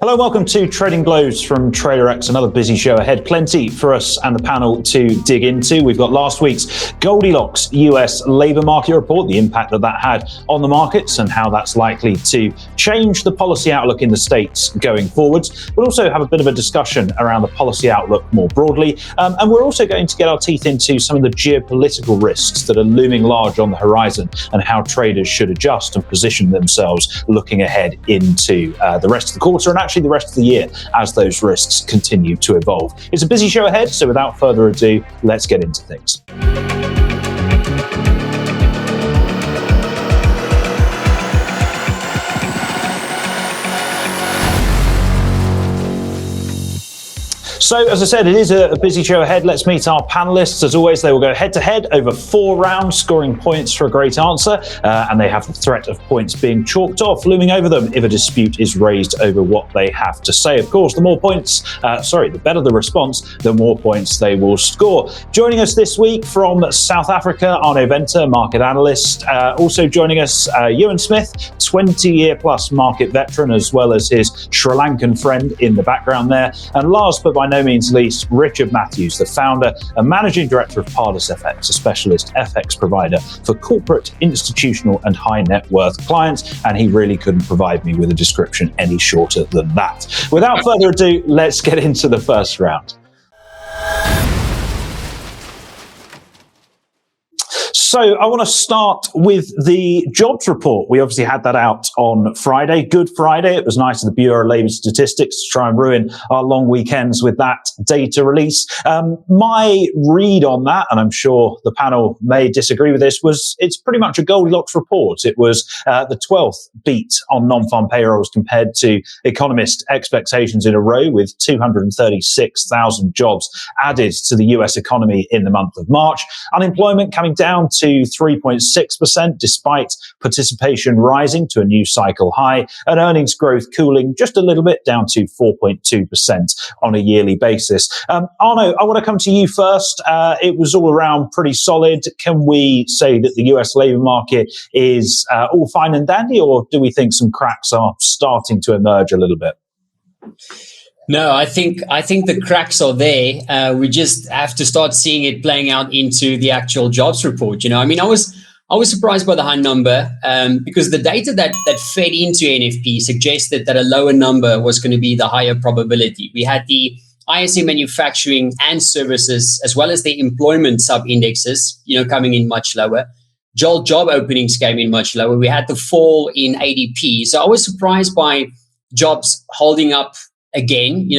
Hello, welcome to Trading Blows from TraderX. Another busy show ahead. Plenty for us and the panel to dig into. We've got last week's Goldilocks US labour market report, the impact that had on the markets and how that's likely to change the policy outlook in the States going forwards. We'll also have a bit of a discussion around the policy outlook more broadly. And we're also going to get our teeth into some of the geopolitical risks that are looming large on the horizon and how traders should adjust and position themselves looking ahead into the rest of the quarter and actually the rest of the year as those risks continue to evolve. It's a busy show ahead, so without further ado, let's get into things. So, as I said, it is a busy show ahead. Let's meet our panelists. As always, they will go head-to-head over 4 rounds, scoring points for a great answer, and they have the threat of points being chalked off, looming over them if a dispute is raised over what they have to say. Of course, the better the response, the more points they will score. Joining us this week from South Africa, Arno Venter, market analyst. Also joining us, Ioan Smith, 20-year-plus market veteran, as well as his Sri Lankan friend in the background there. And last but by no means least, Richard Matthews, the founder and managing director of Pardus FX, a specialist FX provider for corporate, institutional and high net worth clients. And he really couldn't provide me with a description any shorter than that. Without further ado, let's get into the first round. So I want to start with the jobs report. We obviously had that out on Friday, Good Friday. It was nice of the Bureau of Labour Statistics to try and ruin our long weekends with that data release. My read on that, and I'm sure the panel may disagree with this, was it's pretty much a Goldilocks report. It was the 12th beat on non-farm payrolls compared to economist expectations in a row, with 236,000 jobs added to the US economy in the month of March. Unemployment coming down to 3.6%, despite participation rising to a new cycle high, and earnings growth cooling just a little bit down to 4.2% on a yearly basis. Arno, I want to come to you first. It was all around pretty solid. Can we say that the US labour market is all fine and dandy, or do we think some cracks are starting to emerge a little bit? No, I think the cracks are there. We just have to start seeing it playing out into the actual jobs report. I was surprised by the high number because the data that fed into NFP suggested that a lower number was going to be the higher probability. We had the ISM manufacturing and services, as well as the employment sub-indexes, coming in much lower. Job openings came in much lower. We had the fall in ADP. So I was surprised by jobs holding up again,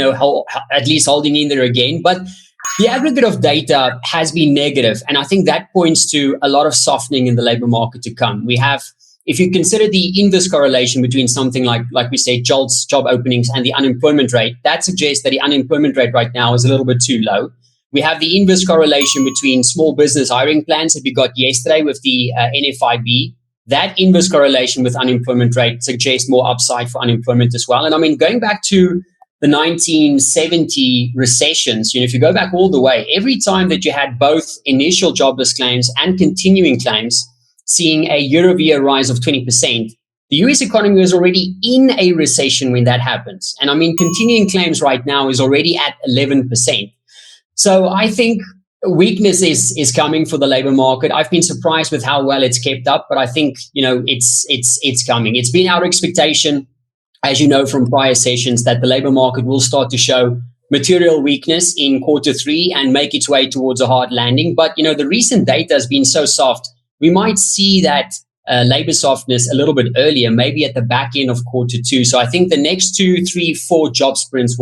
at least holding in there again. But the aggregate of data has been negative. And I think that points to a lot of softening in the labor market to come. We have, if you consider the inverse correlation between something like we say, job openings and the unemployment rate, that suggests that the unemployment rate right now is a little bit too low. We have the inverse correlation between small business hiring plans that we got yesterday with the NFIB. That inverse correlation with unemployment rate suggests more upside for unemployment as well. And going back to the 1970 recessions, if you go back all the way, every time that you had both initial jobless claims and continuing claims seeing a year-over-year rise of 20%, the US economy was already in a recession when that happens. And continuing claims right now is already at 11%. So I think weakness is coming for the labor market. I've been surprised with how well it's kept up, but I think, it's coming. It's been our expectation, as you know from prior sessions, that the labor market will start to show material weakness in quarter 3 and make its way towards a hard landing. But, the recent data has been so soft, we might see that labor softness a little bit earlier, maybe at the back end of quarter 2. So I think the next 2, 3, 4 job sprints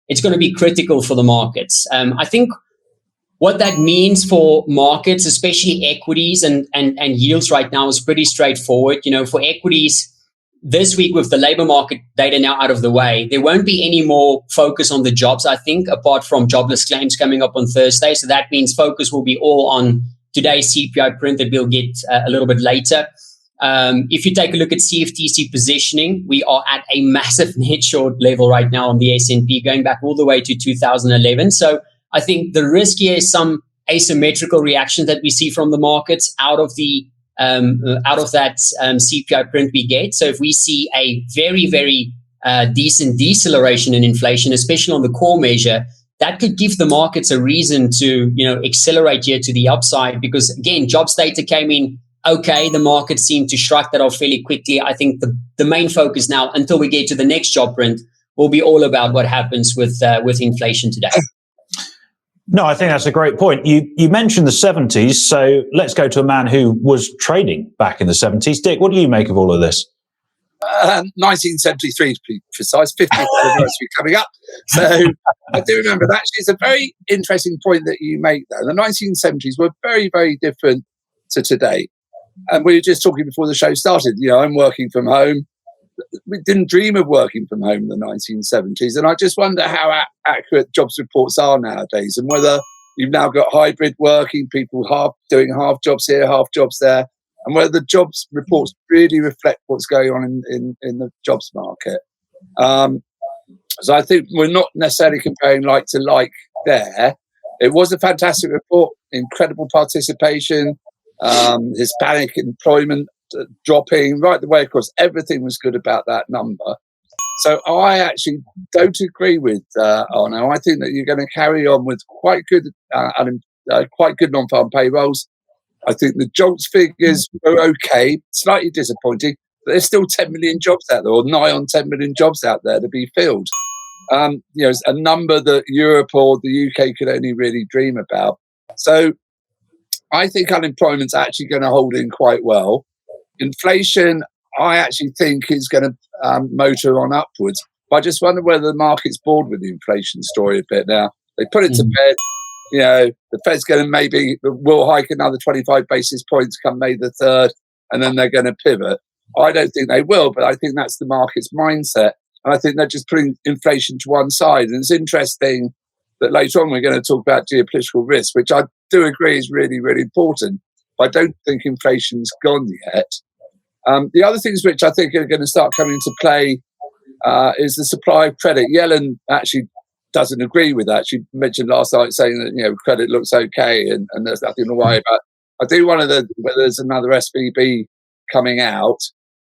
it's going to be critical for the markets. I think what that means for markets, especially equities and yields right now, is pretty straightforward. For equities, this week, with the labor market data now out of the way, there won't be any more focus on the jobs, I think, apart from jobless claims coming up on Thursday. So that means focus will be all on today's CPI print that we'll get a little bit later. If you take a look at CFTC positioning, we are at a massive net short level right now on the S&P, going back all the way to 2011. So I think the risk here is some asymmetrical reaction that we see from the markets out of that CPI print we get. So if we see a very, very decent deceleration in inflation, especially on the core measure, that could give the markets a reason to, accelerate here to the upside. Because again, jobs data came in okay. The market seemed to shrug that off fairly quickly. I think the main focus now, until we get to the next job print, will be all about what happens with inflation today. No, I think that's a great point. You mentioned the 70s, so let's go to a man who was trading back in the 70s. Dick, what do you make of all of this? 1973 to be precise, 50th anniversary coming up. So I do remember that. Actually, it's a very interesting point that you make there. The 1970s were very, very different to today. And we were just talking before the show started. I'm working from home. We didn't dream of working from home in the 1970s. And I just wonder how accurate jobs reports are nowadays, and whether you've now got hybrid working, people doing half jobs here, half jobs there, and whether the jobs reports really reflect what's going on in the jobs market. So I think we're not necessarily comparing like to like there. It was a fantastic report, incredible participation, Hispanic employment dropping right the way across. Everything was good about that number. So I actually don't agree with Arno. I think that you're going to carry on with quite good non-farm payrolls. I think the jobs figures were okay, slightly disappointing, but there's still 10 million jobs out there, or nigh on 10 million jobs out there to be filled. It's a number that Europe or the UK could only really dream about. So I think unemployment's actually going to hold in quite well. Inflation, I actually think, is going to motor on upwards. But I just wonder whether the market's bored with the inflation story a bit now. They put it to bed. The Fed's going to will hike another 25 basis points come May the 3rd, and then they're going to pivot. I don't think they will, but I think that's the market's mindset. And I think they're just putting inflation to one side. And it's interesting that later on we're going to talk about geopolitical risk, which I do agree is really, really important. But I don't think inflation's gone yet. The other things which I think are going to start coming into play is the supply of credit. Yellen actually doesn't agree with that. She mentioned last night saying that credit looks okay and there's nothing to worry about. I do wonder whether there's another SVB coming out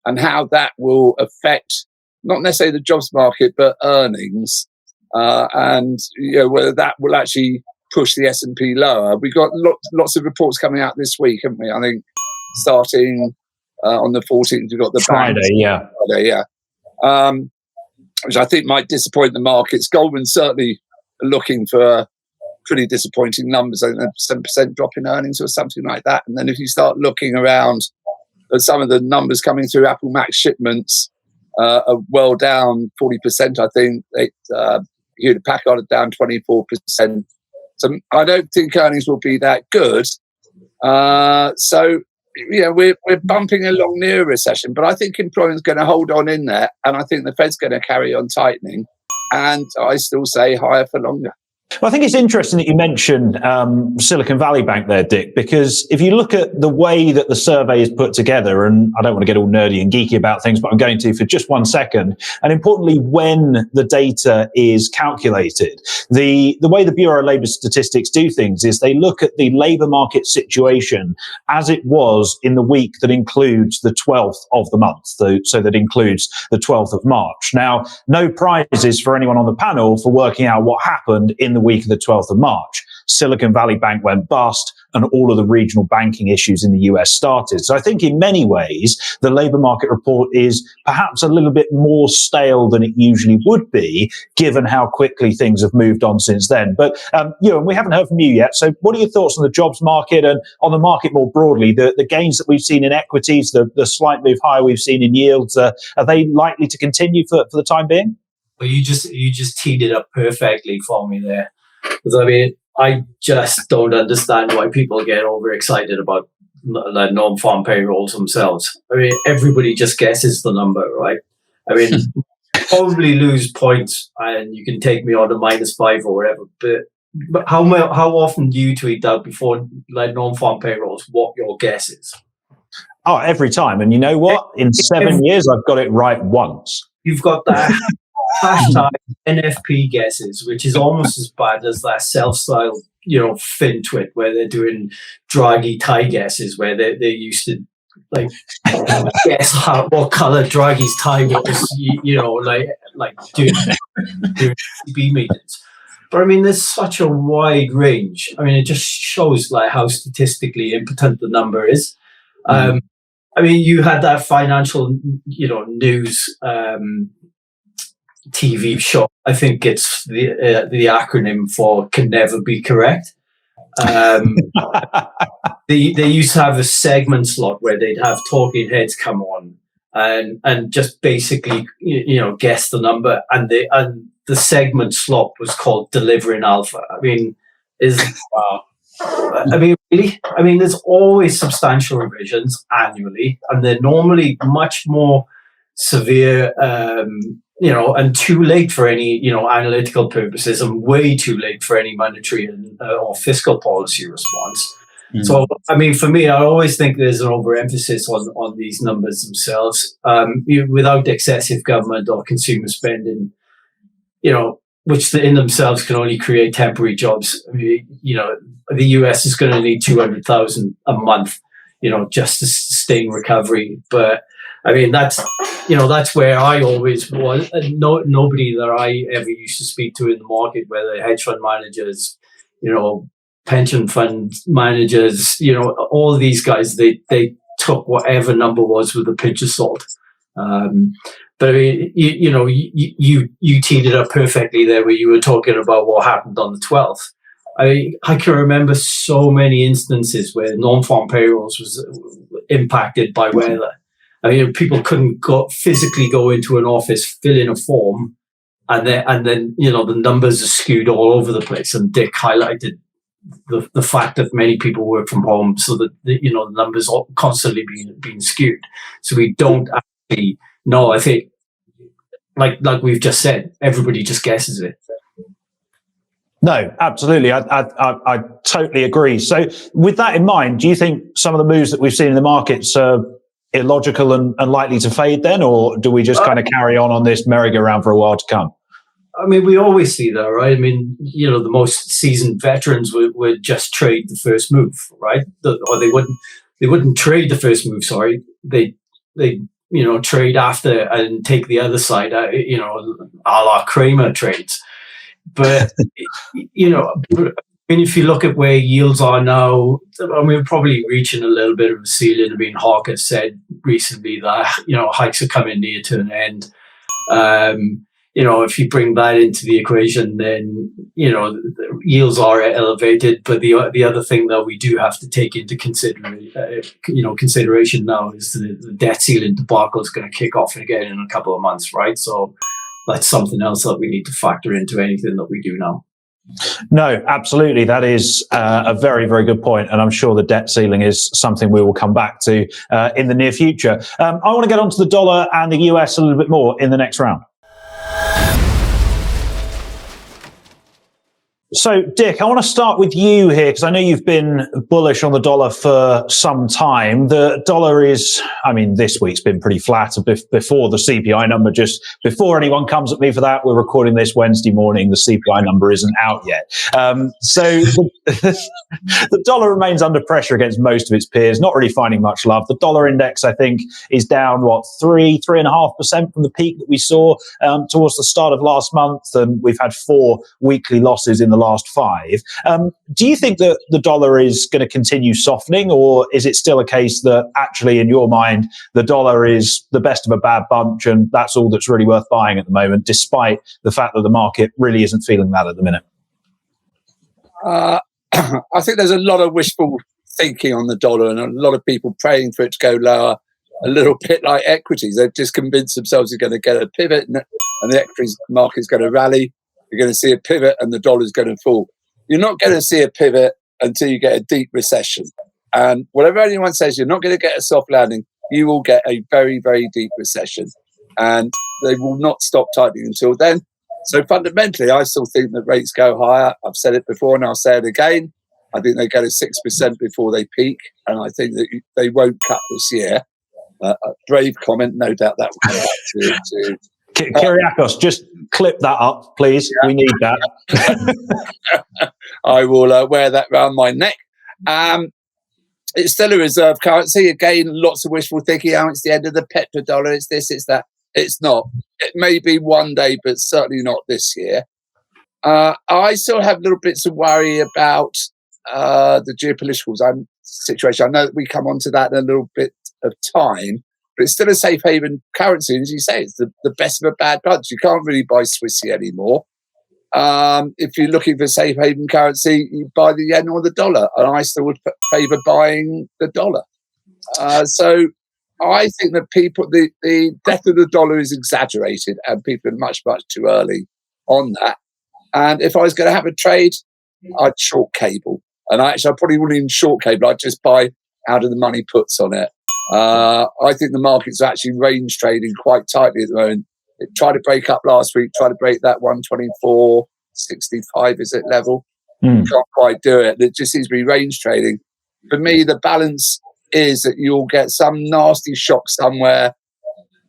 and how that will affect not necessarily the jobs market but earnings, and whether that will actually push the S&P lower. We've got lots of reports coming out this week, haven't we? I think starting on the 14th, we've got the Friday, which I think might disappoint the markets. Goldman's certainly looking for pretty disappointing numbers, I think a 7% drop in earnings or something like that. And then if you start looking around at some of the numbers coming through, Apple Mac shipments are well down 40%, I think. Hewlett Packard are down 24%. So I don't think earnings will be that good. So we're bumping along near a recession, but I think employment's going to hold on in there, and I think the Fed's going to carry on tightening, and I still say higher for longer. Well, I think it's interesting that you mentioned Silicon Valley Bank there, Dick, because if you look at the way that the survey is put together, and I don't want to get all nerdy and geeky about things, but I'm going to for just 1 second, and importantly, when the data is calculated, the way the Bureau of Labour Statistics do things is they look at the labour market situation as it was in the week that includes the 12th of the month, so that includes the 12th of March. Now, no prizes for anyone on the panel for working out what happened in the week of the 12th of March. Silicon Valley Bank went bust and all of the regional banking issues in the US started. So I think in many ways, the labour market report is perhaps a little bit more stale than it usually would be, given how quickly things have moved on since then. But Ioan, we haven't heard from you yet. So what are your thoughts on the jobs market and on the market more broadly? The gains that we've seen in equities, the slight move higher we've seen in yields, are they likely to continue for the time being? Well, you just teed it up perfectly for me there. Because I just don't understand why people get overexcited about non-farm payrolls themselves. Everybody just guesses the number, right? Probably lose points, and you can take me on a -5 or whatever. But how often do you tweet out before non-farm payrolls what your guess is? Oh, every time. And you know what? In 7 years, I've got it right once. You've got that hashtag NFP guesses, which is almost as bad as that self-styled, FinTwit, where they're doing Draghi tie guesses, where they used to guess what color Draghi's tie was, like during ECB meetings. But I mean, there's such a wide range. I mean, it just shows like how statistically impotent the number is. I mean, you had that financial, news TV show. I think it's the acronym for "can never be correct." They used to have a segment slot where they'd have talking heads come on and just basically guess the number, and the segment slot was called Delivering Alpha. I mean, really? I mean, there's always substantial revisions annually, and they're normally much more severe, and too late for any, analytical purposes, and way too late for any monetary or fiscal policy response. Mm-hmm. So, I mean, for me, I always think there's an overemphasis on these numbers themselves. Without excessive government or consumer spending, which in themselves can only create temporary jobs. I mean, the US is going to need 200,000 a month, just to sustain recovery. But I mean, that's where I always was. Nobody that I ever used to speak to in the market, whether hedge fund managers, pension fund managers, all these guys, they took whatever number was with a pinch of salt. But I mean, you teed it up perfectly there, where you were talking about what happened on the 12th. I can remember so many instances where non-farm payrolls was impacted by weather. I mean, people couldn't physically go into an office, fill in a form, and then the numbers are skewed all over the place. And Dick highlighted the fact that many people work from home, so that the numbers are constantly being skewed. So we don't actually know. I think, like we've just said, everybody just guesses it. No, absolutely. I totally agree. So with that in mind, do you think some of the moves that we've seen in the markets are illogical and likely to fade then, or do we just kind of carry on this merry-go-round for a while to come? I mean, we always see that, right? I mean, the most seasoned veterans would just trade the first move, right? Or they wouldn't trade the first move. Sorry, they trade after and take the other side. A la Kramer trades. But I mean, if you look at where yields are now, I mean, we're probably reaching a little bit of a ceiling. I mean, Hawke has said recently that hikes are coming near to an end. If you bring that into the equation, then yields are elevated. But the other thing that we do have to take into consideration now is the debt ceiling debacle is going to kick off again in a couple of months, right? So that's something else that we need to factor into anything that we do now. No, absolutely. That is a very, very good point. And I'm sure the debt ceiling is something we will come back to in the near future. I want to get onto the dollar and the US a little bit more in the next round. So, Dick, I want to start with you here because I know you've been bullish on the dollar for some time. The dollar is, I mean, this week's been pretty flat before the CPI number. Just before anyone comes at me for that, we're recording this Wednesday morning. The CPI number isn't out yet. So the dollar remains under pressure against most of its peers, not really finding much love. The dollar index, I think, is down, 3.5% from the peak that we saw towards the start of last month. And we've had 4 weekly losses in the last 5. Do you think that the dollar is going to continue softening, or is it still a case that actually in your mind the dollar is the best of a bad bunch and that's all that's really worth buying at the moment, despite the fact that the market really isn't feeling that at the minute? I think there's a lot of wishful thinking on the dollar and a lot of people praying for it to go lower, a little bit like equities. They've just convinced themselves they're going to get a pivot and the equities market is going to rally. You're going to see a pivot and the dollar's going to fall. You're not going to see a pivot until you get a deep recession. And whatever anyone says, you're not going to get a soft landing. You will get a very, very deep recession. And they will not stop tightening until then. So fundamentally, I still think that rates go higher. I've said it before and I'll say it again. I think they go to 6% before they peak. And I think that they won't cut this year. A brave comment, no doubt that will come back to Kyriakos, just clip that up, please. Yeah. We need that. I will wear that around my neck. It's still a reserve currency. Again, lots of wishful thinking. Oh, it's the end of the petrodollar. It's this, it's that. It's not. It may be one day, but certainly not this year. I still have little bits of worry about the geopolitical situation. I know that we come on to that in a little bit of time, but it's still a safe haven currency. And as you say, it's the best of a bad bunch. You can't really buy Swissy anymore. If you're looking for safe haven currency, you buy the yen or the dollar. And I still would favour buying the dollar. So I think that the death of the dollar is exaggerated, and people are much, much too early on that. And if I was going to have a trade, I'd short cable. And I probably wouldn't even short cable. I'd just buy out of the money puts on it. I think the markets are actually range trading quite tightly at the moment. It tried to break up last week, tried to break that 124.65 is it level. Can't quite do it. It just seems to be range trading. For me, the balance is that you'll get some nasty shock somewhere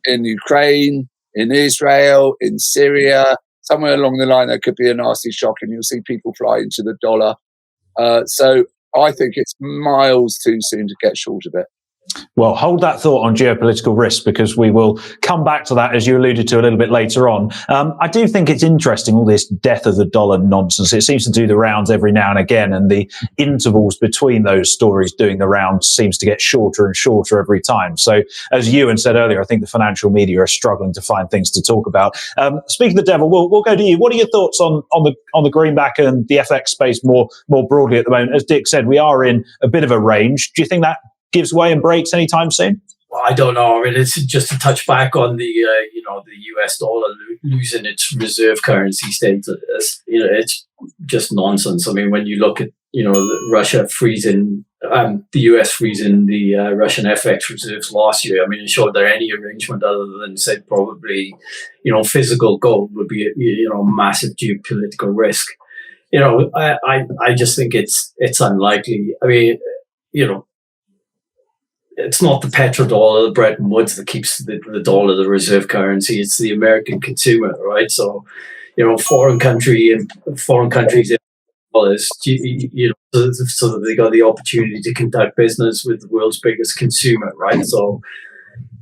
in Ukraine, in Israel, in Syria. Somewhere along the line, there could be a nasty shock, and you'll see people fly into the dollar. So I think it's miles too soon to get short of it. Well, hold that thought on geopolitical risk, because we will come back to that, as you alluded to a little bit later on. I do think it's interesting, all this death of the dollar nonsense. It seems to do the rounds every now and again, and the intervals between those stories doing the rounds seems to get shorter and shorter every time. So, as Ioan said earlier, I think the financial media are struggling to find things to talk about. Speaking of the devil, we'll go to you. What are your thoughts on the greenback and the FX space more broadly at the moment? As Dick said, we are in a bit of a range. Do you think that gives way and breaks anytime soon? Well, I don't know. I mean, it's just to touch back on the the US dollar losing its reserve currency status. It's just nonsense. I mean, when you look at Russia freezing, the US freezing the Russian FX reserves last year. I mean, it showed that any arrangement other than say probably physical gold would be a massive geopolitical risk. I just think it's unlikely. I mean, it's not the petrodollar, the Bretton Woods that keeps the dollar the reserve currency. It's the American consumer, right? So, foreign countries in dollars, so that they got the opportunity to conduct business with the world's biggest consumer, right? So,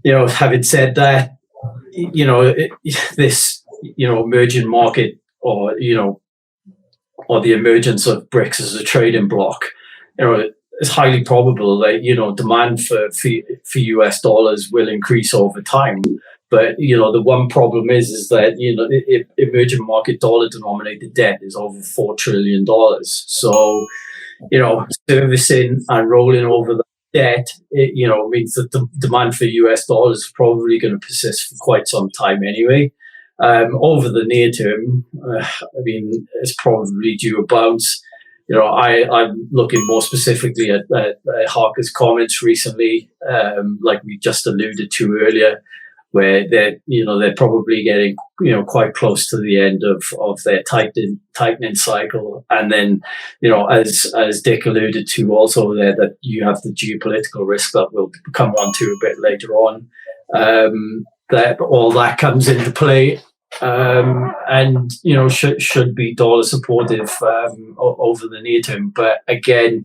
having said that, this emerging market, or the emergence of BRICS as a trading bloc, it's highly probable that demand for US dollars will increase over time. But the one problem is that emerging market dollar denominated debt is over $4 trillion. So servicing and rolling over the debt, means that the demand for US dollars is probably going to persist for quite some time anyway. Over the near term, it's probably due a bounce. I'm looking more specifically at Harker's comments recently, like we just alluded to earlier, where they're probably getting quite close to the end of their tightening cycle, and then as Dick alluded to also there, that you have the geopolitical risk that we'll come on to a bit later on. That all that comes into play. And should be dollar supportive over the near term, but again,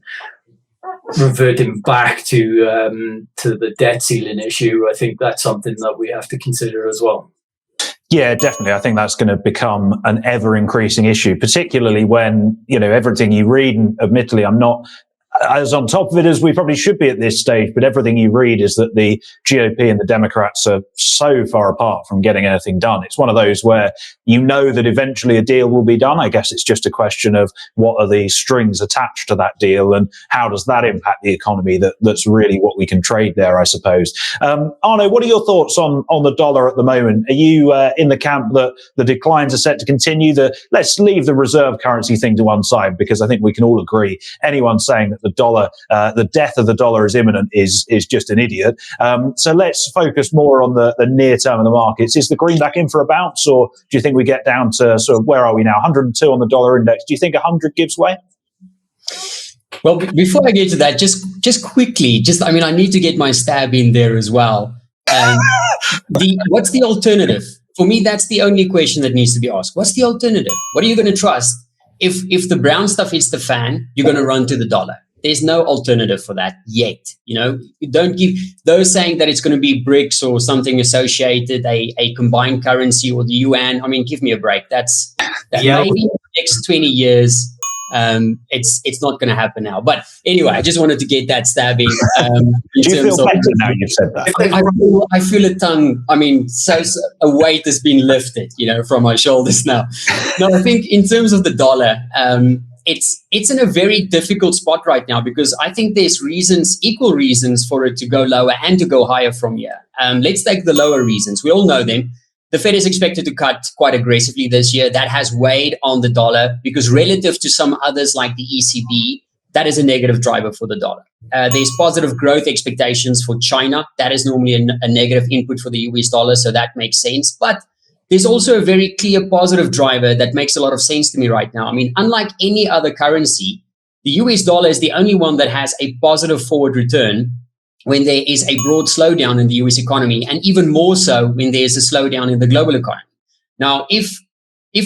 reverting back to the debt ceiling issue, I think that's something that we have to consider as well. Yeah, definitely. I think that's going to become an ever increasing issue, particularly when everything you read. And admittedly, I'm not as on top of it as we probably should be at this stage, but everything you read is that the GOP and the Democrats are so far apart from getting anything done. It's one of those where that eventually a deal will be done. I guess it's just a question of what are the strings attached to that deal and how does that impact the economy. That's really what we can trade there, I suppose. Arno, what are your thoughts on the dollar at the moment? Are you in the camp that the declines are set to continue? Let's leave the reserve currency thing to one side, because I think we can all agree anyone saying that the dollar, the death of the dollar is imminent is just an idiot. So let's focus more on the near term of the markets. Is the greenback in for a bounce, or do you think we get down to sort of, where are we now? 102 on the dollar index. Do you think 100 gives way? Well, before I get to that, just quickly, I need to get my stab in there as well. What's the alternative? For me, that's the only question that needs to be asked. What's the alternative? What are you going to trust? If the brown stuff hits the fan, you're going to run to the dollar. There's no alternative for that yet. Don't give those saying that it's going to be BRICS or something associated, a combined currency or the Yuan. I mean, give me a break. That maybe in the next 20 years. It's not going to happen now. But anyway, I just wanted to get that stabbing. Do you feel better now you've said that? I feel a tongue. I mean, so a weight has been lifted, from my shoulders now. No, I think in terms of the dollar, it's in a very difficult spot right now because I think there's equal reasons for it to go lower and to go higher from here. Let's take the lower reasons. We all know them. The Fed is expected to cut quite aggressively this year. That has weighed on the dollar because relative to some others like the ECB, that is a negative driver for the dollar. There's positive growth expectations for China. That is normally a negative input for the US dollar, so that makes sense. But there's also a very clear positive driver that makes a lot of sense to me right now. I mean, unlike any other currency, the US dollar is the only one that has a positive forward return when there is a broad slowdown in the US economy, and even more so when there's a slowdown in the global economy. Now, if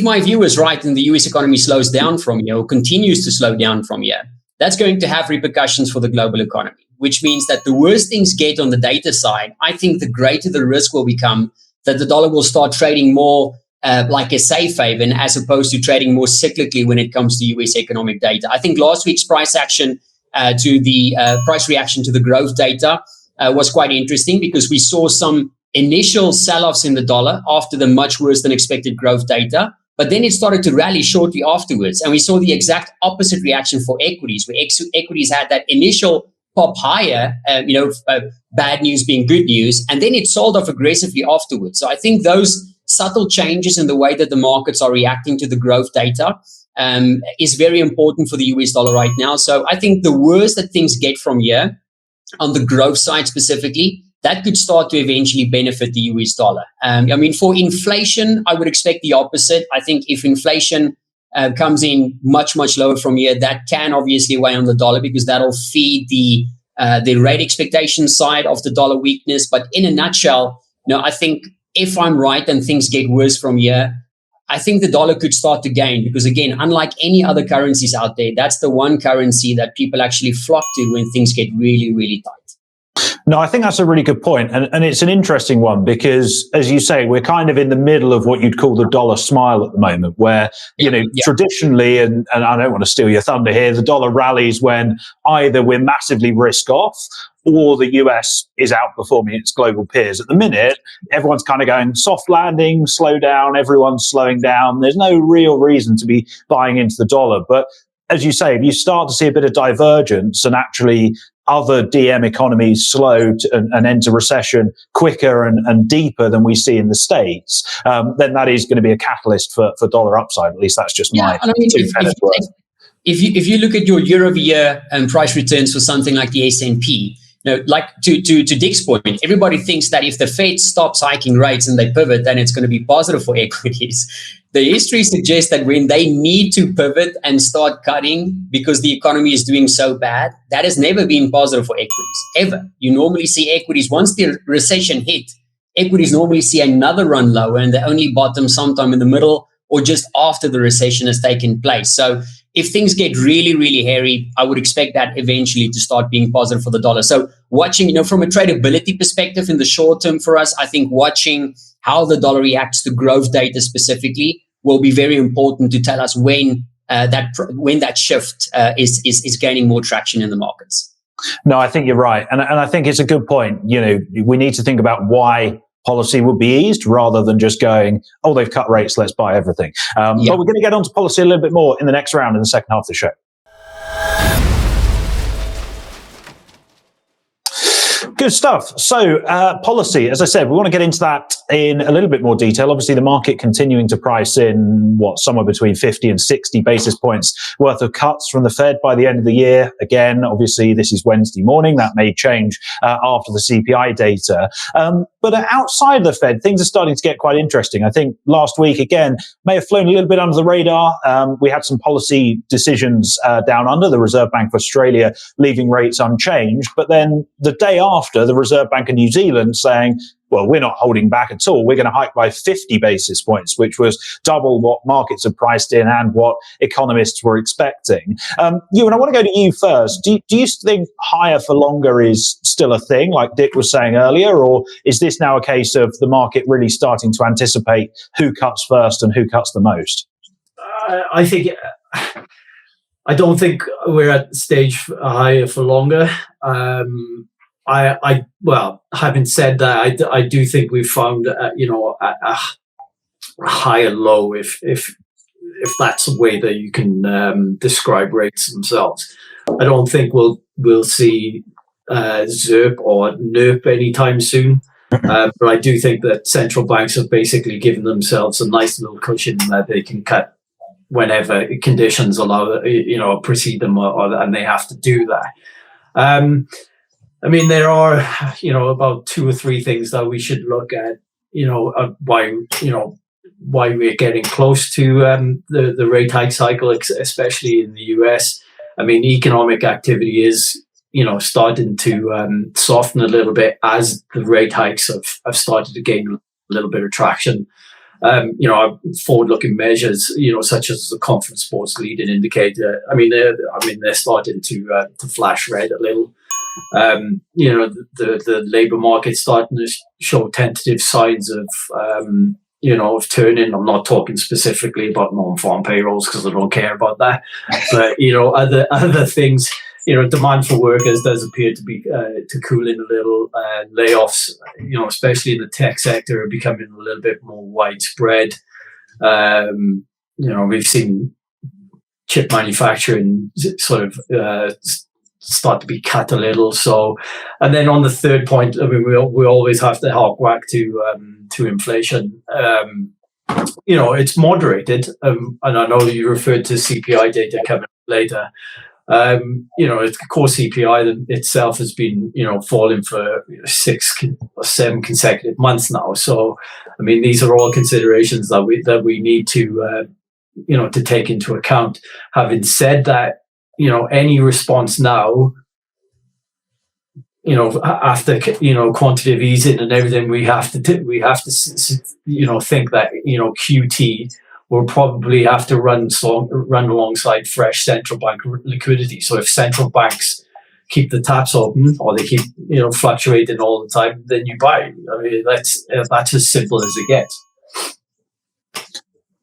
my view is right and the US economy slows down from here or continues to slow down from here, that's going to have repercussions for the global economy, which means that the worse things get on the data side, I think the greater the risk will become that the dollar will start trading more like a safe haven as opposed to trading more cyclically when it comes to US economic data. I think last week's price action to the price reaction to the growth data was quite interesting because we saw some initial sell-offs in the dollar after the much worse than expected growth data, but then it started to rally shortly afterwards. And we saw the exact opposite reaction for equities, where equities had that initial pop higher, bad news being good news, and then it sold off aggressively afterwards. So I think those subtle changes in the way that the markets are reacting to the growth data is very important for the US dollar right now. So I think the worse that things get from here, on the growth side specifically, that could start to eventually benefit the US dollar. For inflation, I would expect the opposite. I think if inflation comes in much, much lower from here, that can obviously weigh on the dollar because that'll feed the rate expectation side of the dollar weakness. But in a nutshell, I think if I'm right and things get worse from here, I think the dollar could start to gain because, again, unlike any other currencies out there, that's the one currency that people actually flock to when things get really, really tight. No, I think that's a really good point. And it's an interesting one because, as you say, we're kind of in the middle of what you'd call the dollar smile at the moment, where, traditionally, and I don't want to steal your thunder here, the dollar rallies when either we're massively risk off or the US is outperforming its global peers. At the minute, everyone's kind of going soft landing, slow down, everyone's slowing down. There's no real reason to be buying into the dollar. But as you say, if you start to see a bit of divergence and actually other DM economies slow and enter recession quicker and deeper than we see in the States, then that is going to be a catalyst for dollar upside. At least that's just my if you look at your year-over-year price returns for something like the S&P, like to Dick's point, everybody thinks that if the Fed stops hiking rates and they pivot, then it's going to be positive for equities. The history suggests that when they need to pivot and start cutting because the economy is doing so bad, that has never been positive for equities, ever. You normally see equities, once the recession hit, equities normally see another run lower and they only bottom sometime in the middle or just after the recession has taken place. So if things get really, really hairy, I would expect that eventually to start being positive for the dollar. So watching, from a tradability perspective in the short term for us, I think watching how the dollar reacts to growth data specifically will be very important to tell us when that shift is gaining more traction in the markets. No, I think you're right. And I think it's a good point. We need to think about why policy would be eased rather than just going, oh, they've cut rates, let's buy everything. But we're going to get onto policy a little bit more in the next round in the second half of the show. Good stuff. So policy, as I said, we want to get into that in a little bit more detail. Obviously, the market continuing to price in somewhere between 50 and 60 basis points worth of cuts from the Fed by the end of the year. Again, obviously, this is Wednesday morning. That may change after the CPI data. But outside the Fed, things are starting to get quite interesting. I think last week, again, may have flown a little bit under the radar. We had some policy decisions down under, the Reserve Bank of Australia leaving rates unchanged. But then the day after, the Reserve Bank of New Zealand saying, well, we're not holding back at all. We're going to hike by 50 basis points, which was double what markets had priced in and what economists were expecting. Ioan, I want to go to you first. Do you think higher for longer is still a thing, like Dick was saying earlier, or is this now a case of the market really starting to anticipate who cuts first and who cuts the most? I don't think we're at the stage higher for longer. Well, having said that, I do think we've found a higher low, if that's a way that you can describe rates themselves. I don't think we'll see ZERP or NERP anytime soon. But I do think that central banks have basically given themselves a nice little cushion that they can cut whenever conditions allow, precede them, and they have to do that. I mean, there are, about 2 or 3 things that we should look at, why we're getting close to the rate hike cycle, especially in the US. I mean, economic activity is, starting to soften a little bit as the rate hikes have started to gain a little bit of traction. Forward-looking measures, such as the conference reports leading indicator. They're starting to flash red a little. The labour market's starting to show tentative signs of turning. I'm not talking specifically about non-farm payrolls because I don't care about that, but other things. Demand for workers does appear to be to cool in a little. Layoffs, especially in the tech sector, are becoming a little bit more widespread. We've seen chip manufacturing sort of start to be cut a little. So, and then on the third point, I mean, we always have to hark back to inflation. It's moderated, and I know you referred to CPI data coming later. Core CPI itself has been, falling for 6 or 7 consecutive months now. So, I mean, these are all considerations that we need to, to take into account. Having said that, any response now, after quantitative easing and everything, we have to think that QT will probably have to run alongside fresh central bank liquidity. So if central banks keep the taps open or they keep fluctuating all the time, then you buy. I mean, that's as simple as it gets.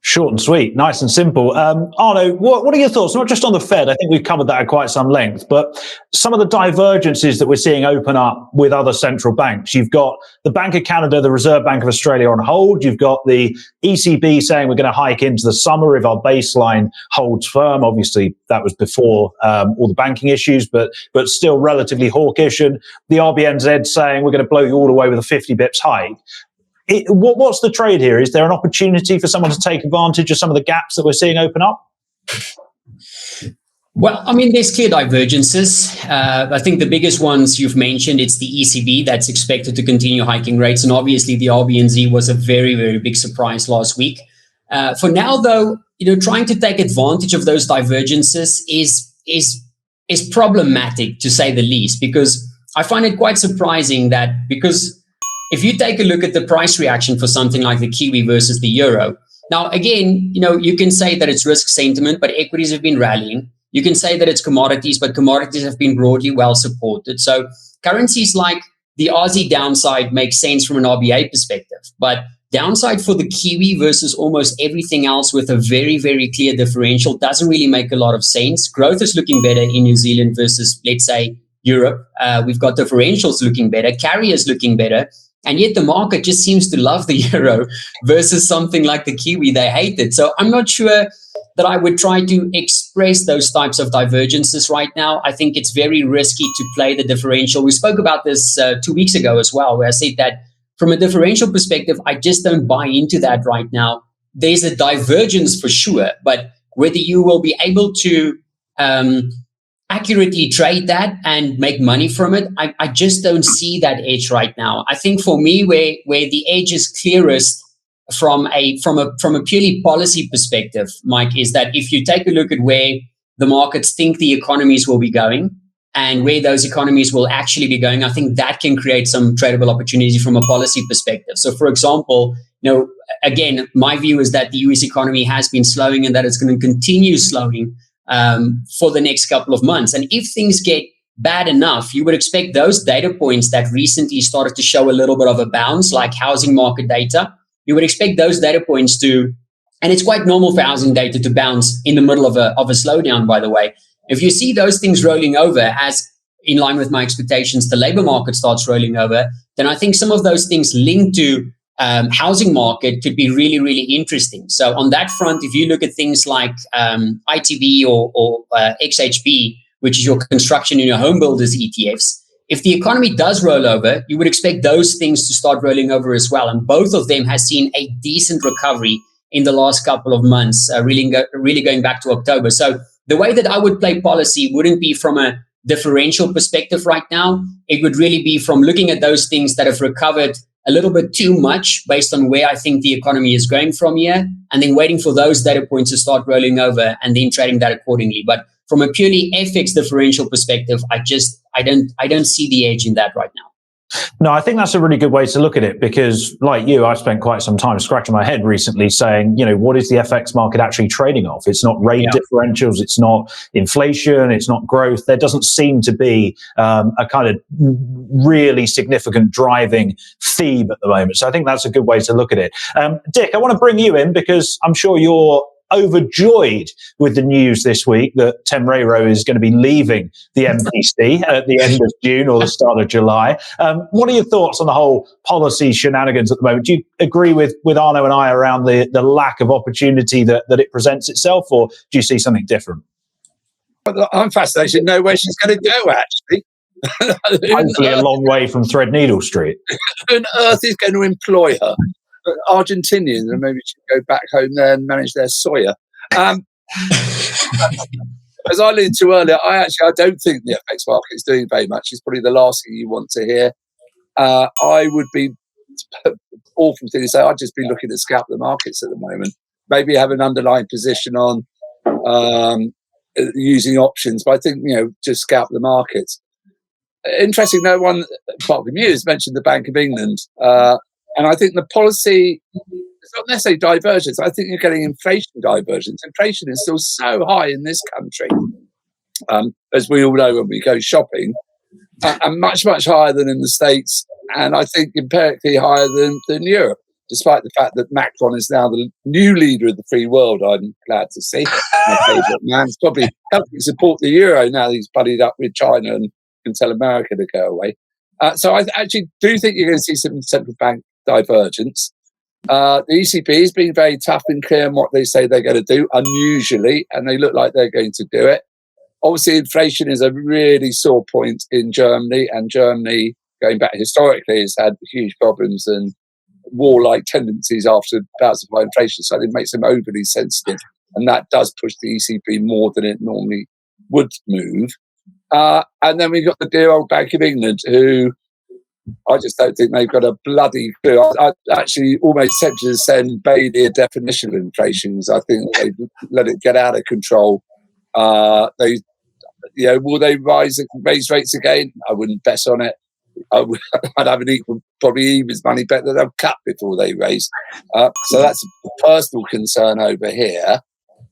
Short and sweet, nice and simple. Arno, what are your thoughts? Not just on the Fed, I think we've covered that at quite some length, but some of the divergences that we're seeing open up with other central banks. You've got the Bank of Canada, the Reserve Bank of Australia on hold. You've got the ECB saying we're going to hike into the summer if our baseline holds firm. Obviously, that was before all the banking issues, but still relatively hawkish. And the RBNZ saying we're going to blow you all away with a 50 bips hike. What's the trade here? Is there an opportunity for someone to take advantage of some of the gaps that we're seeing open up? Well, I mean, there's clear divergences. I think the biggest ones you've mentioned, it's the ECB that's expected to continue hiking rates. And obviously the RBNZ was a very, very big surprise last week. For now, though, trying to take advantage of those divergences is problematic, to say the least, because I find it quite surprising that because if you take a look at the price reaction for something like the Kiwi versus the euro, now, again, you can say that it's risk sentiment, but equities have been rallying. You can say that it's commodities, but commodities have been broadly well supported. So currencies like the Aussie downside makes sense from an RBA perspective, but downside for the Kiwi versus almost everything else with a very, very clear differential doesn't really make a lot of sense. Growth is looking better in New Zealand versus, let's say, Europe. We've got differentials looking better, carriers looking better. And yet the market just seems to love the euro versus something like the Kiwi. They hate it. So I'm not sure that I would try to express those types of divergences right now. I think it's very risky to play the differential. We spoke about this 2 weeks ago as well, where I said that from a differential perspective, I just don't buy into that right now. There's a divergence for sure, but whether you will be able to accurately trade that and make money from it, I just don't see that edge right now. I think for me, where the edge is clearest from a purely policy perspective, Mike, is that if you take a look at where the markets think the economies will be going, and where those economies will actually be going, I think that can create some tradable opportunity from a policy perspective. So, for example, again, my view is that the US economy has been slowing and that it's going to continue slowing for the next couple of months. And if things get bad enough, you would expect those data points that recently started to show a little bit of a bounce, like housing market data, you would expect those data points to, and it's quite normal for housing data to bounce in the middle of a slowdown, by the way. If you see those things rolling over, as in line with my expectations, the labor market starts rolling over, then I think some of those things linked to housing market could be really, really interesting. So on that front, if you look at things like ITB or XHB, which is your construction and your home builders ETFs, if the economy does roll over, you would expect those things to start rolling over as well. And both of them has seen a decent recovery in the last couple of months, really going back to October. So the way that I would play policy wouldn't be from a differential perspective right now. It would really be from looking at those things that have recovered a little bit too much based on where I think the economy is going from here, and then waiting for those data points to start rolling over and then trading that accordingly. But from a purely FX differential perspective, I don't see the edge in that right now. No, I think that's a really good way to look at it, because like you, I've spent quite some time scratching my head recently saying, what is the FX market actually trading off? It's not rate differentials. It's not inflation. It's not growth. There doesn't seem to be a kind of really significant driving theme at the moment. So I think that's a good way to look at it. Dick, I want to bring you in because I'm sure you're overjoyed with the news this week that Temrero is going to be leaving the MPC at the end of June or the start of July. What are your thoughts on the whole policy shenanigans at the moment? Do you agree with Arno and I around the lack of opportunity that it presents itself, or do you see something different? I'm fascinated to know where she's going to go, actually. Hopefully a long way from Threadneedle Street. Who on earth is going to employ her? Argentinians, and maybe she'll go back home there and manage their soya. As I alluded to earlier, I don't think the FX market is doing very much. It's probably the last thing you want to hear. I would be awful thing to say. I'd just be looking to scalp the markets at the moment. Maybe have an underlying position on using options, but I think just scalp the markets. Interesting, no one apart from you has mentioned the Bank of England. And I think the policy is not necessarily divergence. I think you're getting inflation divergence. Inflation is still so high in this country, as we all know when we go shopping, and much, much higher than in the States. And I think empirically higher than Europe, despite the fact that Macron is now the new leader of the free world. I'm glad to see. My favourite man. He's probably helping support the euro now that he's buddied up with China and can tell America to go away. So I actually do think you're going to see some central bank divergence. The ECB is being very tough and clear on what they say they're going to do, unusually, and they look like they're going to do it. Obviously, inflation is a really sore point in Germany, and Germany, going back historically, has had huge problems and warlike tendencies after bouts of high inflation, so it makes them overly sensitive, and that does push the ECB more than it normally would move. And then we've got the dear old Bank of England, who I just don't think they've got a bloody clue. I actually almost tempted to send Bailey a definition of inflation, because I think they let it get out of control. Will they raise rates again? I wouldn't bet on it. I'd have an equal, probably even money bet that they'll cut before they raise. So that's a personal concern over here.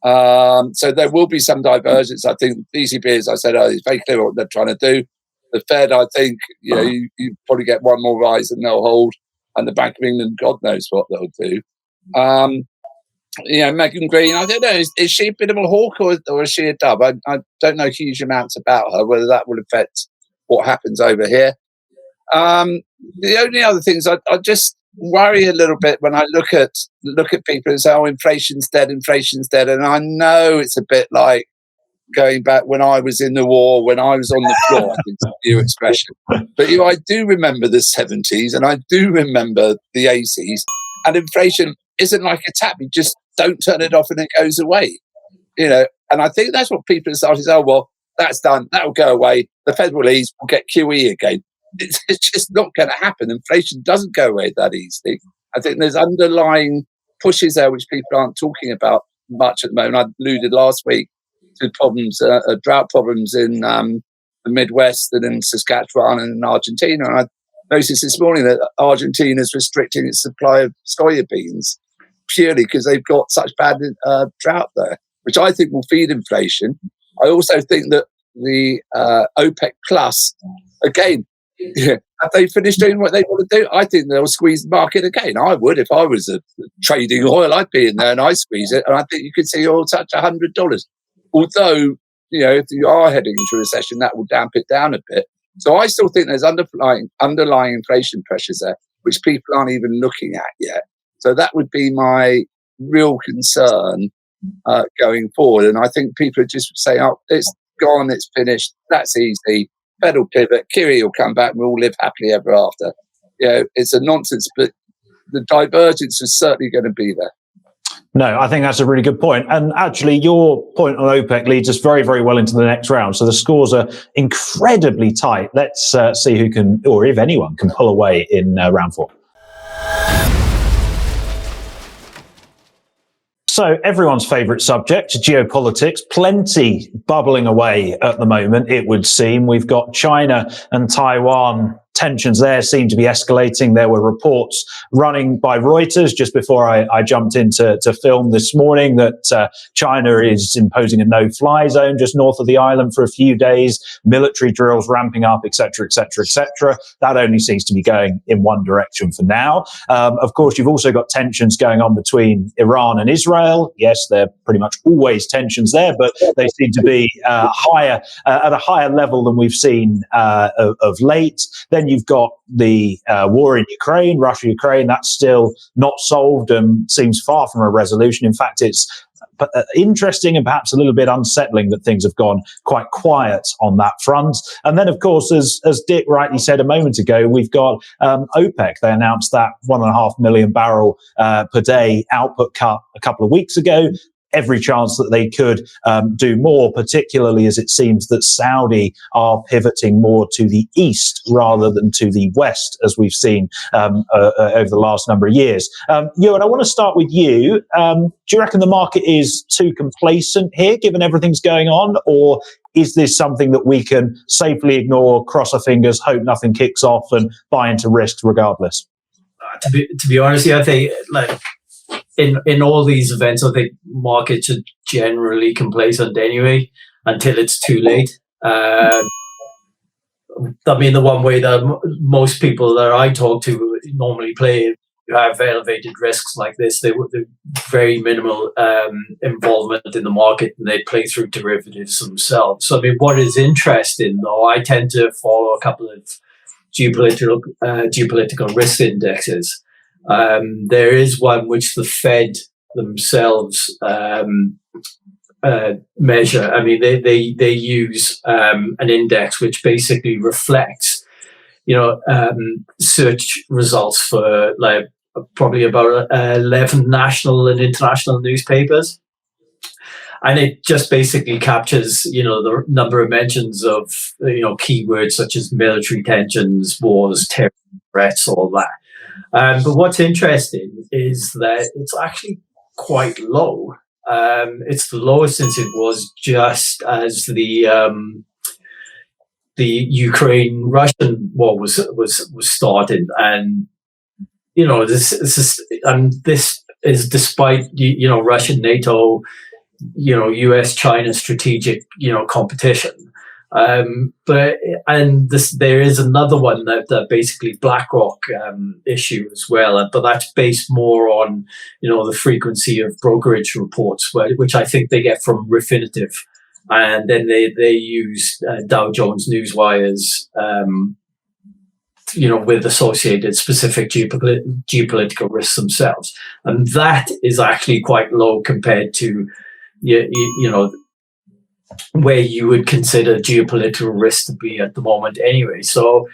So there will be some divergence. I think the ECB, as I said earlier, is very clear what they're trying to do. The Fed, I think, you probably get one more rise and they'll hold. And the Bank of England, God knows what they'll do. Megan Green, I don't know, is she a bit of a hawk or is she a dove? I don't know huge amounts about her, whether that will affect what happens over here. The only other things I just worry a little bit when I look at people and say, "Oh, inflation's dead," and I know it's a bit like going back when I was in the war, when I was on the floor. I think it's a new expression, but I do remember the 70s and I do remember the 80s, and inflation isn't like a tap; you just don't turn it off and it goes away. And I think that's what people have started to say, "Oh, well, that's done, that'll go away, the Fed will ease, we'll get QE again." It's just not going to happen. Inflation doesn't go away that easily. I think there's underlying pushes there which people aren't talking about much at the moment. I alluded last week to problems, drought problems in the Midwest and in Saskatchewan and in Argentina. And I noticed this morning that Argentina is restricting its supply of soya beans purely because they've got such bad drought there, which I think will feed inflation. I also think that the OPEC Plus, again, have they finished doing what they want to do? I think they'll squeeze the market again. I would. If I was trading oil, I'd be in there and I'd squeeze it. And I think you could see oil touch $100. Although, if you are heading into a recession, that will damp it down a bit. So I still think there's underlying inflation pressures there, which people aren't even looking at yet. So that would be my real concern going forward. And I think people are just saying, oh, it's gone, it's finished, that's easy. Fed will pivot, Kiri will come back, and we'll all live happily ever after. It's a nonsense, but the divergence is certainly going to be there. No, I think that's a really good point. And actually, your point on OPEC leads us very, very well into the next round. So the scores are incredibly tight. Let's see who can, or if anyone can pull away in round 4. So everyone's favourite subject, geopolitics, plenty bubbling away at the moment, it would seem. We've got China and Taiwan. Tensions there seem to be escalating. There were reports running by Reuters just before I jumped into film this morning that China is imposing a no-fly zone just north of the island for a few days, military drills ramping up, etc., etc., etc. That only seems to be going in one direction for now. Of course, you've also got tensions going on between Iran and Israel. Yes, there are pretty much always tensions there, but they seem to be higher at a higher level than we've seen of late. Then you've got the war in Ukraine, Russia-Ukraine. That's still not solved and seems far from a resolution. In fact, it's interesting and perhaps a little bit unsettling that things have gone quite quiet on that front. And then, of course, as Dick rightly said a moment ago, we've got OPEC. They announced that 1.5 million barrel per day output cut a couple of weeks ago. Every chance that they could do more, particularly as it seems that Saudi are pivoting more to the east rather than to the west, as we've seen over the last number of years. Ioan, I want to start with you. Do you reckon the market is too complacent here, given everything's going on, or is this something that we can safely ignore, cross our fingers, hope nothing kicks off, and buy into risks regardless? To be honest, I think in all these events, I think markets are generally complacent anyway until it's too late. I mean, the one way that most people that I talk to normally play have elevated risks like this. They're very minimal involvement in the market, and they play through derivatives themselves. So, I mean, what is interesting, though, I tend to follow a couple of geopolitical risk indexes. There is one which the Fed themselves measure. I mean, they use an index which basically reflects, search results for like probably about 11 national and international newspapers. And it just basically captures, the number of mentions of, keywords such as military tensions, wars, terror threats, all that. But what's interesting is that it's actually quite low. It's the lowest since it was just as the Ukraine-Russian war was started, and this is despite Russian, NATO, US-China strategic competition. There is another one that basically BlackRock issue as well, but that's based more on the frequency of brokerage reports, which I think they get from Refinitiv, and then they use Dow Jones Newswire's with associated specific geopolitical risks themselves, and that is actually quite low compared to where you would consider geopolitical risk to be at the moment anyway. So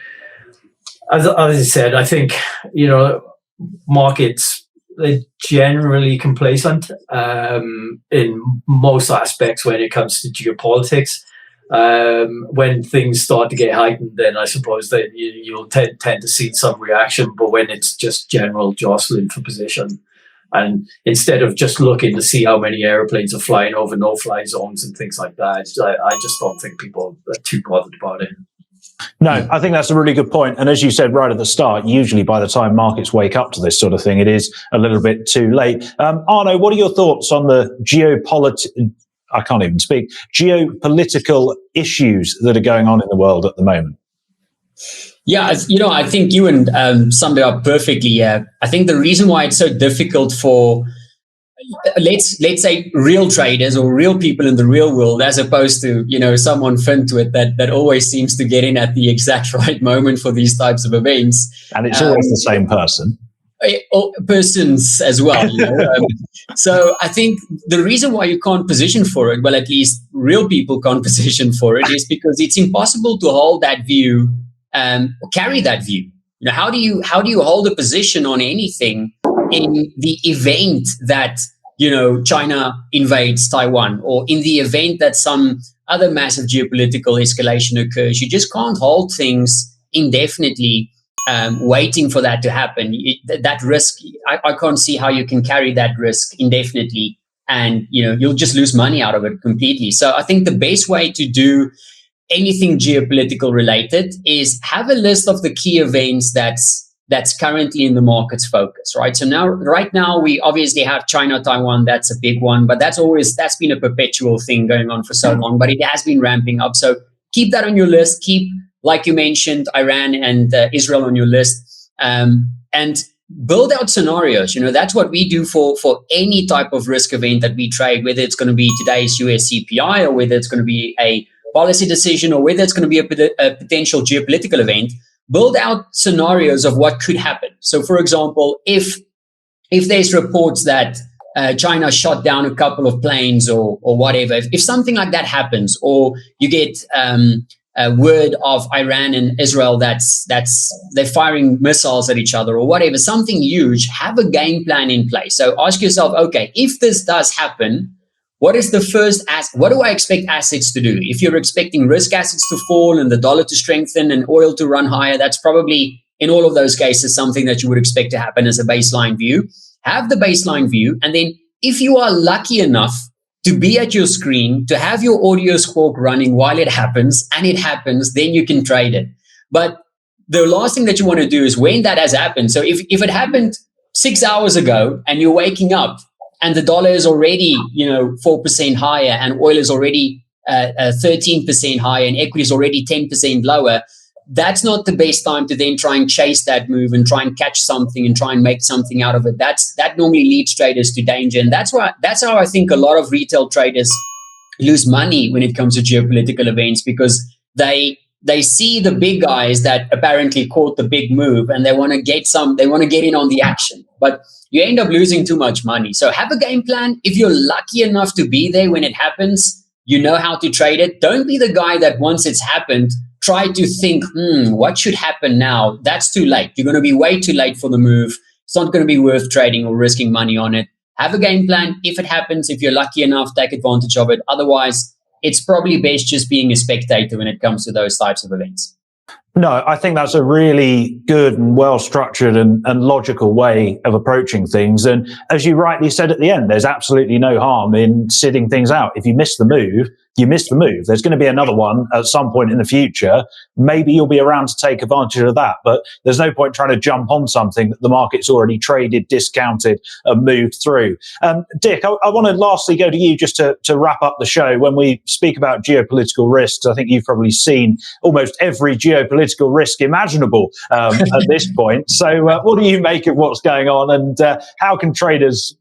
as I said, I think, markets are generally complacent in most aspects when it comes to geopolitics. When things start to get heightened, then I suppose that you'll tend to see some reaction. But when it's just general jostling for position, And instead of just looking to see how many airplanes are flying over no-fly zones and things like that, I just don't think people are too bothered about it. No, I think that's a really good point. And as you said right at the start, usually by the time markets wake up to this sort of thing, it is a little bit too late. Arno, what are your thoughts on the geopolitical issues that are going on in the world at the moment? Yeah, I think Ioan summed it up perfectly. I think the reason why it's so difficult for, let's say, real traders or real people in the real world, as opposed to, someone Fintwit that always seems to get in at the exact right moment for these types of events. And it's always the same person. Persons as well. So I think the reason why you can't position for it, well, at least real people can't position for it, is because it's impossible to hold that view, carry that view. How do you hold a position on anything in the event that China invades Taiwan, or in the event that some other massive geopolitical escalation occurs? You just can't hold things indefinitely. Waiting for that to happen. That risk, I can't see how you can carry that risk indefinitely, and you'll just lose money out of it completely. So I think the best way to do anything geopolitical related is have a list of the key events that's currently in the market's focus, right? So right now we obviously have China, Taiwan. That's a big one, but that's been a perpetual thing going on for so long, but it has been ramping up. So keep that on your list. Keep, like you mentioned, Iran and Israel on your list, and build out scenarios. That's what we do for any type of risk event that we trade, whether it's going to be today's US CPI, or whether it's going to be a policy decision, or whether it's going to be a potential geopolitical event. Build out scenarios of what could happen. So, for example, if there's reports that China shot down a couple of planes or whatever, if something like that happens, or you get a word of Iran and Israel that's they're firing missiles at each other or whatever, something huge, have a game plan in place. So ask yourself, okay, if this does happen, what is the first what do I expect assets to do? If you're expecting risk assets to fall and the dollar to strengthen and oil to run higher, that's probably, in all of those cases, something that you would expect to happen as a baseline view. Have the baseline view, and then if you are lucky enough to be at your screen, to have your audio squawk running while it happens, and it happens, then you can trade it. But the last thing that you want to do is when that has happened. So if it happened 6 hours ago and you're waking up and the dollar is already 4% higher and oil is already 13% higher and equity is already 10% lower, that's not the best time to then try and chase that move and try and catch something and try and make something out of it. That normally leads traders to danger. And that's how I think a lot of retail traders lose money when it comes to geopolitical events, because they see the big guys that apparently caught the big move and they want to get in on the action. But you end up losing too much money. So have a game plan. If you're lucky enough to be there when it happens, you know how to trade it. Don't be the guy that once it's happened, try to think, what should happen now? That's too late. You're going to be way too late for the move. It's not going to be worth trading or risking money on it. Have a game plan. If it happens, if you're lucky enough, take advantage of it. Otherwise, it's probably best just being a spectator when it comes to those types of events. No, I think that's a really good and well-structured and logical way of approaching things. And as you rightly said at the end, there's absolutely no harm in sitting things out. If you miss the move, you miss the move. There's going to be another one at some point in the future. Maybe you'll be around to take advantage of that, but there's no point trying to jump on something that the market's already traded, discounted, and moved through. Dick, I want to lastly go to you just to wrap up the show. When we speak about geopolitical risks, I think you've probably seen almost every geopolitical risk imaginable at this point. So what do you make of what's going on, and how can traders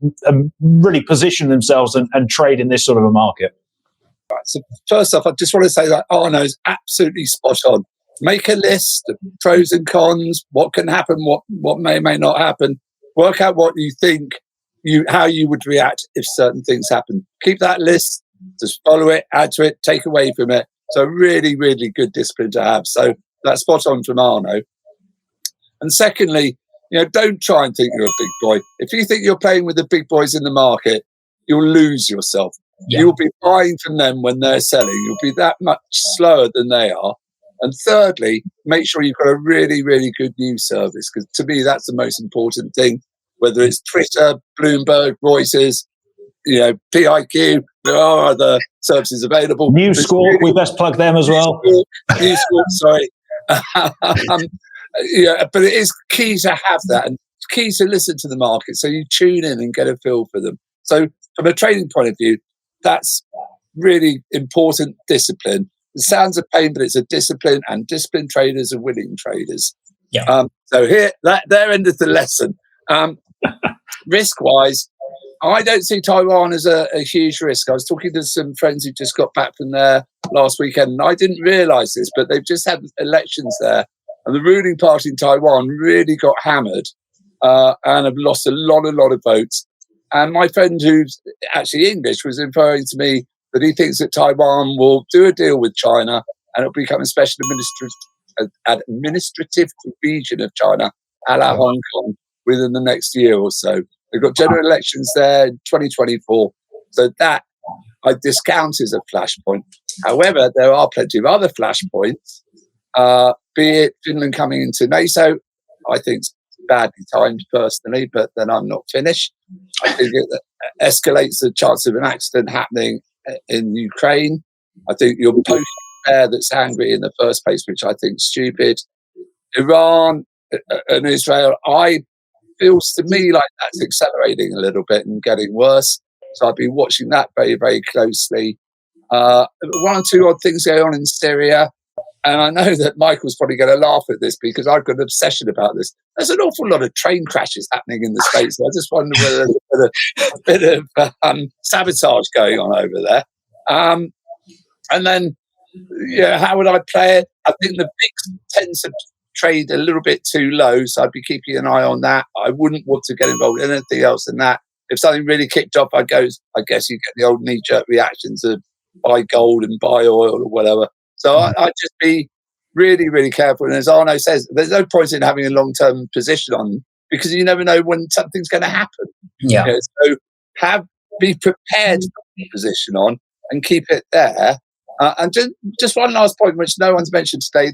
really position themselves and trade in this sort of a market? Right, so first off, I just want to say that Arno's absolutely spot on. Make a list of pros and cons, what can happen, what may or may not happen. Work out what you think, how you would react if certain things happen. Keep that list, just follow it, add to it, take away from it. So really, really good discipline to have. So that's spot on from Arno. And secondly, don't try and think you're a big boy. If you think you're playing with the big boys in the market, you'll lose yourself. Yeah. You'll be buying from them when they're selling. You'll be that much slower than they are. And thirdly, make sure you've got a really, really good news service, because to me, that's the most important thing. whether it's Twitter, Bloomberg, Reuters, PIQ. There are other services available. News Squawk, we best plug them as well. News Squawk, sorry. But it is key to have that, and key to listen to the market so you tune in and get a feel for them. So from a trading point of view, that's really important discipline. It sounds a pain, but it's a discipline, and disciplined traders are winning traders. Yeah. So here, there ended the lesson. Risk-wise, I don't see Taiwan as a huge risk. I was talking to some friends who just got back from there last weekend, and I didn't realise this, but they've just had elections there, and the ruling party in Taiwan really got hammered and have lost a lot of votes. And my friend, who's actually English, was inferring to me that he thinks that Taiwan will do a deal with China and it'll become a special administrative region of China, a la Hong Kong, within the next year or so. They've got general elections there in 2024. So that I discount as a flashpoint. However, there are plenty of other flashpoints, be it Finland coming into NATO. I think it's badly timed personally, but then I'm not finished. I think it escalates the chance of an accident happening in Ukraine. I think you're posting there that's angry in the first place, which I think is stupid. Iran and Israel, feels to me like that's accelerating a little bit and getting worse. So I've been watching that very, very closely. One or two odd things going on in Syria. And I know that Michael's probably going to laugh at this because I've got an obsession about this. There's an awful lot of train crashes happening in the States. So I just wonder whether there's a bit of sabotage going on over there. And then, how would I play it? I think the VIX tends to trade a little bit too low, so I'd be keeping an eye on that. I wouldn't want to get involved in anything else than that. If something really kicked off, I guess you get the old knee-jerk reactions of buy gold and buy oil or whatever. So I'd just be really, really careful. And as Arno says, there's no point in having a long-term position on because you never know when something's going to happen. Yeah. So be prepared to put a position on and keep it there. And just one last point, which no one's mentioned today,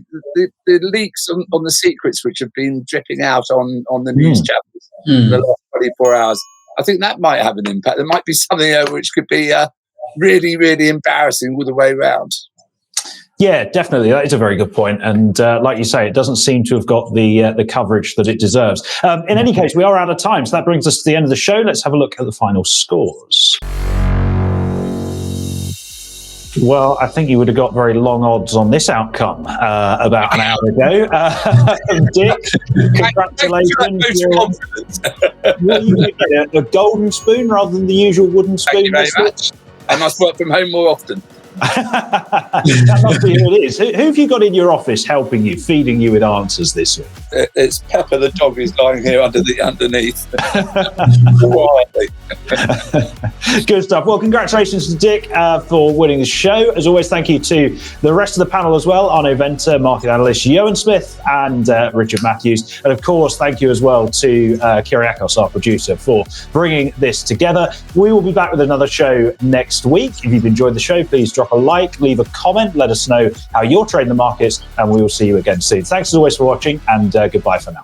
the leaks on the secrets which have been dripping out on the news channels in the last 24 hours. I think that might have an impact. There might be something which could be really, really embarrassing all the way around. Yeah, definitely. That is a very good point. And like you say, it doesn't seem to have got the coverage that it deserves. In any case, we are out of time. So that brings us to the end of the show. Let's have a look at the final scores. Well, I think you would have got very long odds on this outcome about an hour ago. Dick, congratulations. What are you going to get? A golden spoon rather than the usual wooden spoon? Thank you very much. I must work from home more often. That must be who it is. Who have you got in your office helping you, feeding you with answers this week? It's Pepper the dog who's lying here underneath. Good stuff. Well, congratulations to Dick for winning the show. As always, thank you to the rest of the panel as well. Arno Venter, market analyst, Ioan Smith and Richard Matthews. And of course, thank you as well to Kyriakos, our producer, for bringing this together. We will be back with another show next week. If you've enjoyed the show, please drop a like, leave a comment, let us know how you're trading the markets, and we will see you again soon. Thanks as always for watching, and goodbye for now.